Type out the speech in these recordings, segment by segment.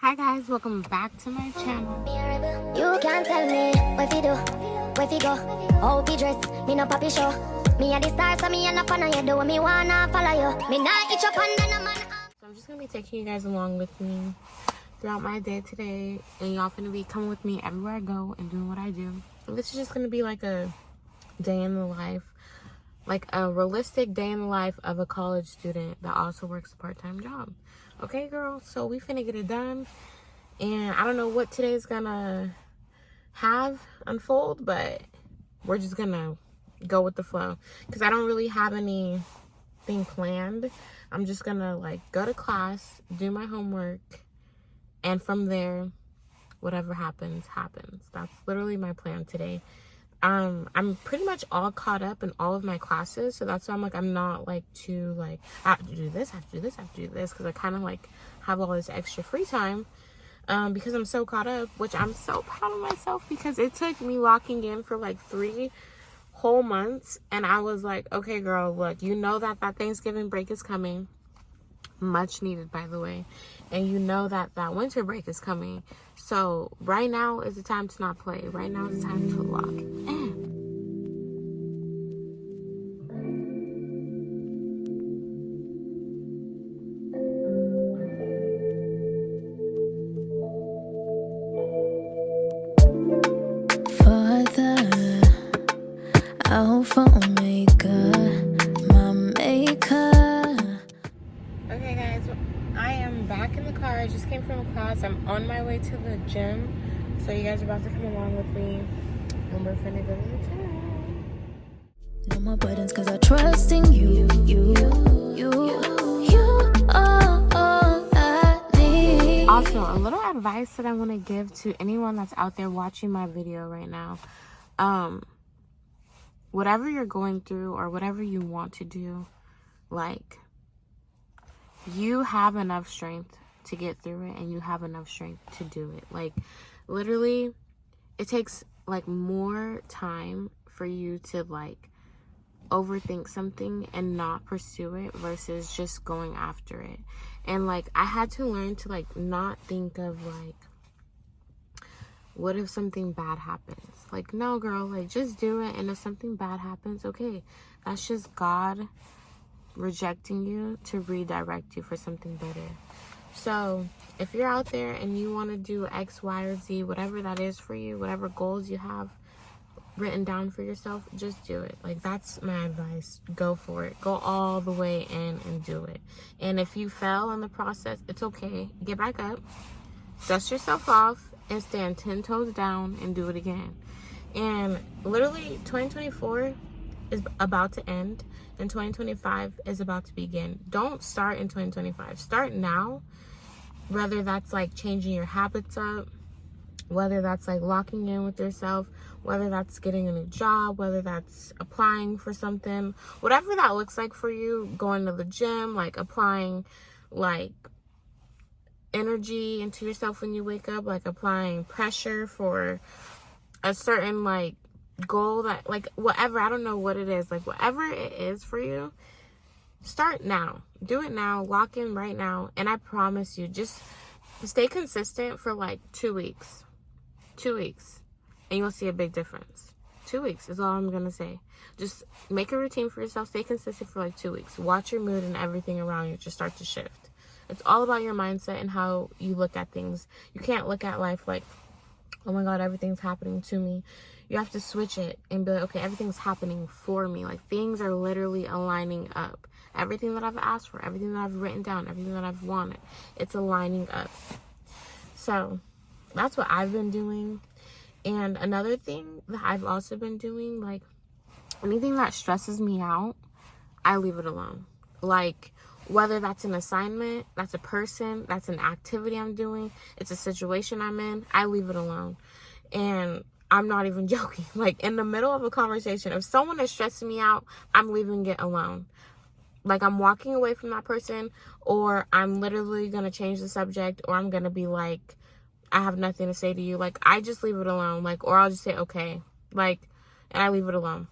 Hi guys, welcome back to my channel. You can't tell me what you do, where you go, how you dress, me no papi show. Me a the star, so me a no fan of you, do what me wanna follow you. Me not itch up under no man. So I'm just gonna be taking you guys along with me throughout my day today, and y'all gonna be coming with me everywhere I go and doing what I do. And this is just gonna be like a day in the life, like a realistic day in the life of a college student that also works a part-time job. Okay, girl, so we finna get it done. And I don't know what today's gonna have unfold, but we're just gonna go with the flow because I don't really have anything planned. I'm just gonna like go to class, do my homework, and from there, whatever happens. That's literally my plan today. I'm pretty much all caught up in all of my classes, so that's why I'm like, I'm not like too like, I have to do this, because I kind of like have all this extra free time, because I'm so caught up, which I'm so proud of myself because it took me locking in for like 3 whole months, and I was like, okay girl, look, you know that Thanksgiving break is coming, much needed by the way, and you know that winter break is coming, so right now is the time to not play. Right now is the time to lock in. Father, Alpha Omega, my maker. Okay guys, I am back in the car. I just came from class. I'm on my way to the gym, so you guys are about to come along with me, and we're finna go to the gym. No more burdens, cause I trust in you. You are all I need. Also, a little advice that I want to give to anyone that's out there watching my video right now. Whatever you're going through or whatever you want to do, like, you have enough strength to get through it, and you have enough strength to do it. Like, literally, it takes like more time for you to like overthink something and not pursue it versus just going after it. And like, I had to learn to like not think of like, what if something bad happens? Like, no girl, like just do it, and if something bad happens, okay, that's just God rejecting you to redirect you for something better. So if you're out there and you want to do X, Y, or Z, whatever that is for you, whatever goals you have written down for yourself, just do it. Like, that's my advice. Go for it. Go all the way in and do it. And if you fail in the process, it's okay. Get back up, dust yourself off, and stand 10 toes down and do it again. And literally 2024 is about to end and 2025 is about to begin. Don't start in 2025. Start now. Whether that's like changing your habits up, whether that's like locking in with yourself, whether that's getting a new job, whether that's applying for something, whatever that looks like for you, going to the gym, like applying like energy into yourself when you wake up, like applying pressure for a certain like goal, that like whatever, I don't know what it is, like whatever it is for you, start now. Do it now. Lock in right now. And I promise you, just stay consistent for like 2 weeks. 2 weeks. And you'll see a big difference. 2 weeks is all I'm going to say. Just make a routine for yourself. Stay consistent for like 2 weeks. Watch your mood and everything around you just start to shift. It's all about your mindset and how you look at things. You can't look at life like, oh my God, everything's happening to me. You have to switch it and be like, okay, everything's happening for me. Like, things are literally aligning up. Everything that I've asked for, everything that I've written down, everything that I've wanted, it's aligning up. So that's what I've been doing. And another thing that I've also been doing, like, anything that stresses me out, I leave it alone. Like, whether that's an assignment, that's a person, that's an activity I'm doing, it's a situation I'm in, I leave it alone. And I'm not even joking. Like, in the middle of a conversation, if someone is stressing me out, I'm leaving it alone. Like, I'm walking away from that person, or I'm literally going to change the subject, or I'm going to be like, I have nothing to say to you. Like, I just leave it alone. Like, or I'll just say, okay. Like, and I leave it alone.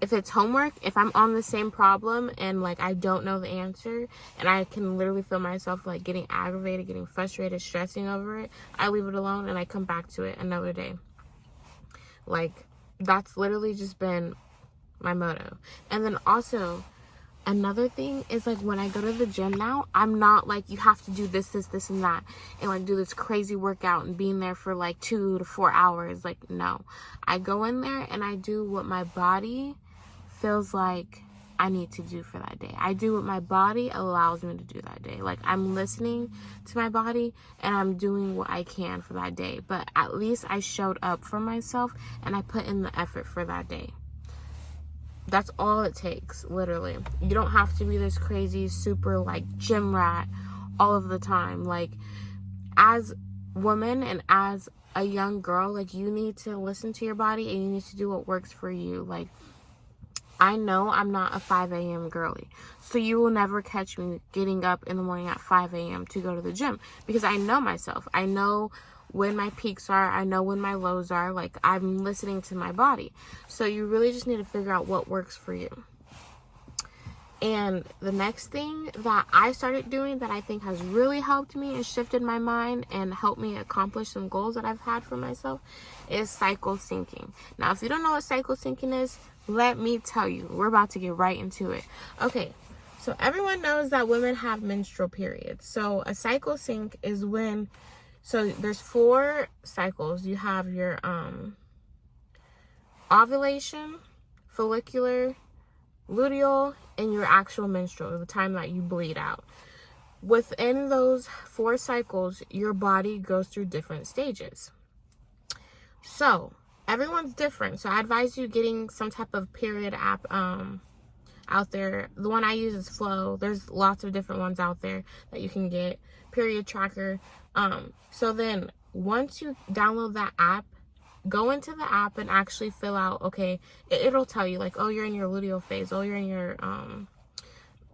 if it's homework, if I'm on the same problem and like I don't know the answer and I can literally feel myself like getting aggravated, getting frustrated, stressing over it, I leave it alone and I come back to it another day. Like, that's literally just been my motto. And then also, another thing is, like, when I go to the gym now, I'm not like, you have to do this, and that, and like do this crazy workout and being there for like 2 to 4 hours. Like, no. I go in there and I do what my body feels like I need to do for that day. I do what my body allows me to do that day. Like, I'm listening to my body and I'm doing what I can for that day. But at least I showed up for myself and I put in the effort for that day. That's all it takes, literally. You don't have to be this crazy, super, like, gym rat all of the time. Like, as women and as a young girl, like, you need to listen to your body and you need to do what works for you. Like, I know I'm not a 5 a.m. girly, so you will never catch me getting up in the morning at 5 a.m. to go to the gym, because I know myself. I know when my peaks are, I know when my lows are. Like, I'm listening to my body. So you really just need to figure out what works for you. And the next thing that I started doing that I think has really helped me and shifted my mind and helped me accomplish some goals that I've had for myself is cycle syncing. Now, if you don't know what cycle syncing is, let me tell you. We're about to get right into it. Okay, so everyone knows that women have menstrual periods. So a cycle sync is when, so there's 4 cycles. You have your ovulation, follicular, luteal, and your actual menstrual, the time that you bleed out. Within those 4 cycles, your body goes through different stages. So everyone's different. So I advise you getting some type of period app out there. The one I use is Flow. There's lots of different ones out there that you can get. Period tracker. So then once you download that app, go into the app and actually fill out, okay, it'll tell you like, oh, you're in your luteal phase, oh, you're in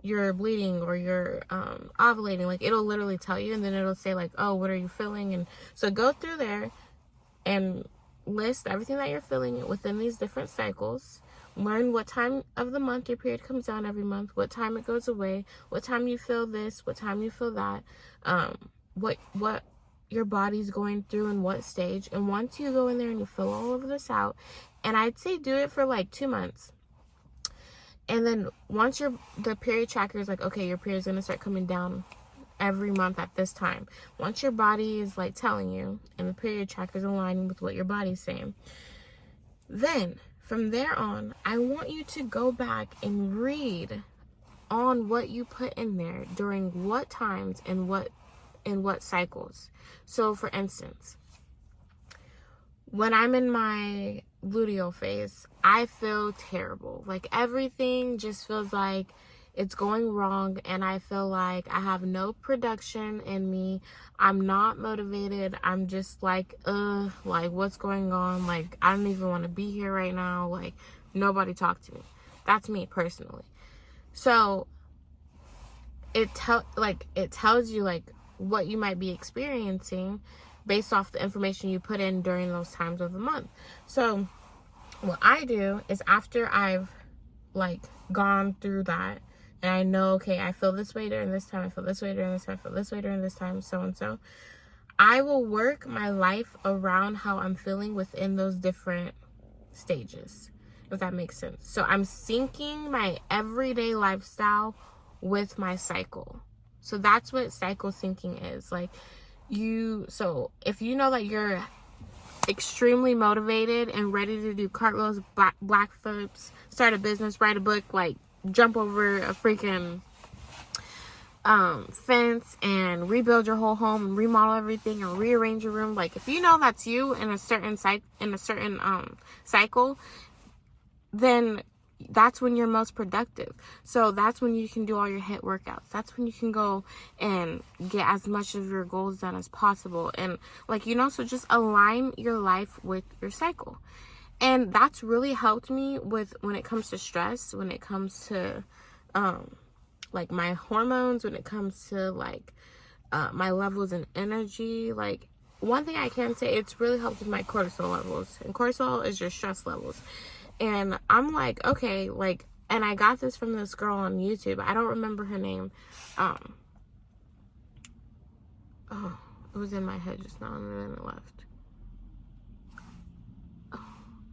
your bleeding, or you're ovulating. Like, it'll literally tell you, and then it'll say like, oh, what are you feeling? And so go through there and list everything that you're feeling within these different cycles. Learn what time of the month your period comes down every month, what time it goes away, what time you feel this, what time you feel that, what your body's going through and what stage. And once you go in there and you fill all of this out, and I'd say do it for like 2 months. And then once the period tracker is like, okay, your period's gonna start coming down every month at this time. Once your body is like telling you, and the period tracker is aligning with what your body's saying, then from there on, I want you to go back and read on what you put in there during what times and what cycles. So for instance, when I'm in my luteal phase, I feel terrible. Like, everything just feels like it's going wrong, and I feel like I have no production in me. I'm not motivated. I'm just like, like, what's going on? Like, I don't even want to be here right now. Like, nobody talk to me. That's me personally. So it tells you like what you might be experiencing based off the information you put in during those times of the month. So what I do is, after I've like gone through that, and I know, okay, I feel this way during this time, I feel this way during this time, I feel this way during this time, so and so, I will work my life around how I'm feeling within those different stages, if that makes sense. So I'm syncing my everyday lifestyle with my cycle. So that's what cycle syncing is. Like, so if you know that you're extremely motivated and ready to do cartwheels, black flips, start a business, write a book, like jump over a freaking fence and rebuild your whole home and remodel everything and rearrange your room, like if you know that's you in a certain cycle, then that's when you're most productive. So that's when you can do all your HIIT workouts. That's when you can go and get as much of your goals done as possible. And like, so just align your life with your cycle. And that's really helped me when it comes to stress, when it comes to like my hormones, when it comes to like my levels in energy. Like, one thing I can say, it's really helped with my cortisol levels. And cortisol is your stress levels. And I'm like, okay, like, and I got this from this girl on YouTube. I don't remember her name. Oh, it was in my head just now and then it left.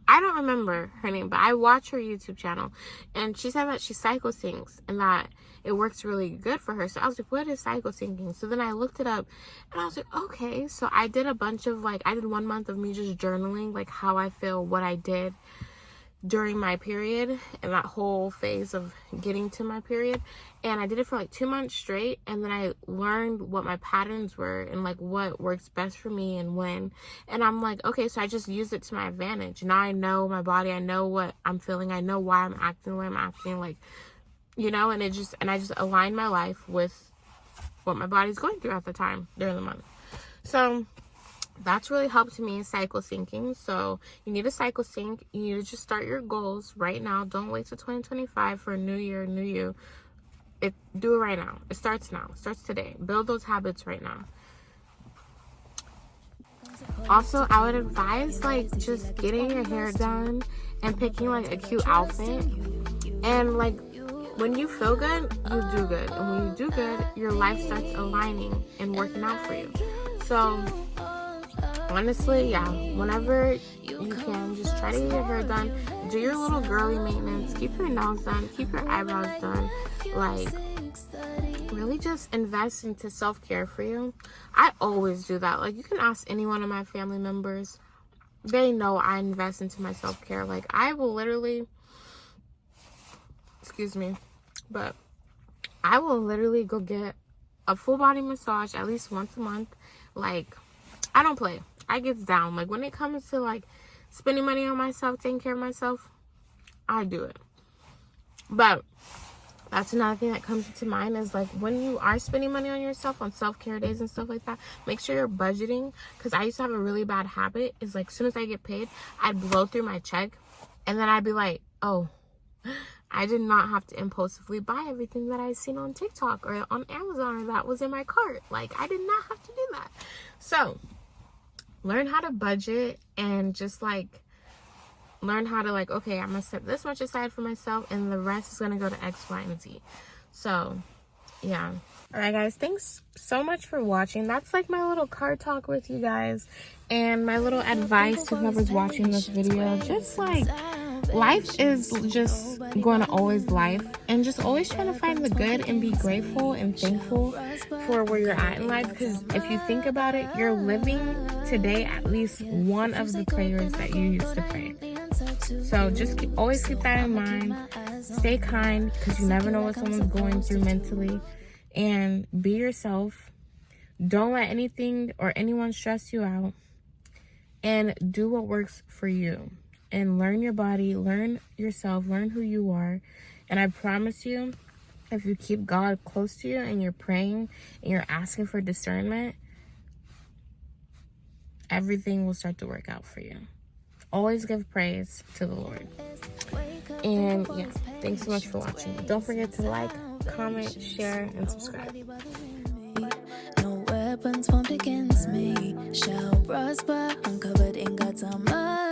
I don't remember her name, but I watch her YouTube channel, and she said that she cycle syncs and that it works really good for her. So I was like, what is cycle syncing? So then I looked it up, and I was like, okay. So I did a bunch of, like, I did 1 month of me just journaling, like, how I feel, what I did during my period and that whole phase of getting to my period. And I did it for like 2 months straight, and then I learned what my patterns were and like what works best for me and when. And I'm like, okay, so I just used it to my advantage. Now I know my body, I know what I'm feeling, I know why I'm acting the way I'm acting, like, you know. And I just aligned my life with what my body's going through at the time during the month. So that's really helped me, cycle syncing. So you need a cycle sync. You need to just start your goals right now. Don't wait till 2025 for a new year, new you. Do it right now. It starts now. It starts today. Build those habits right now. Also, I would advise, like, just getting your hair done and picking like a cute outfit. And like, when you feel good, you do good. And when you do good, your life starts aligning and working out for you. So honestly, yeah, whenever you can, just try to get your hair done. Do your little girly maintenance. Keep your nails done. Keep your eyebrows done. Like, really just invest into self-care for you. I always do that. Like, you can ask any one of my family members. They know I invest into my self-care. Like, I will literally, but I will literally go get a full body massage at least once a month. Like, I don't play. I get down. Like, when it comes to like spending money on myself, taking care of myself, I do it. But that's another thing that comes to mind is, like, when you are spending money on yourself on self-care days and stuff like that, make sure you're budgeting. Because I used to have a really bad habit is, like, as soon as I get paid, I'd blow through my check, and then I'd be like, oh, I did not have to impulsively buy everything that I seen on TikTok or on Amazon or that was in my cart. Like, I did not have to do that. So learn how to budget and just like learn how to, like, okay, I'm gonna set this much aside for myself and the rest is gonna go to X, Y, and Z. So yeah. All right, guys, thanks so much for watching. That's like my little car talk with you guys and my little advice to whoever's watching this video. Just like, life is just going to always life, and just always trying to find the good and be grateful and thankful for where you're at in life. Because if you think about it, you're living today at least one of the prayers that you used to pray. So just always keep that in mind. Stay kind, because you never know what someone's going through mentally. And be yourself. Don't let anything or anyone stress you out. And do what works for you. And learn your body, learn yourself, learn who you are. And I promise you, if you keep God close to you and you're praying and you're asking for discernment, everything will start to work out for you. Always give praise to the Lord. And yeah, thanks so much for watching. Don't forget to like, comment, share, and subscribe. No weapons formed against me shall prosper. I'm covered in God's armor.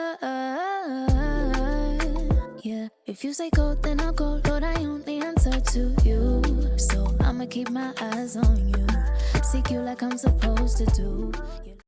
Yeah, if you say go, then I'll go. Lord, I only answer to you. So I'ma keep my eyes on you. Seek you like I'm supposed to do.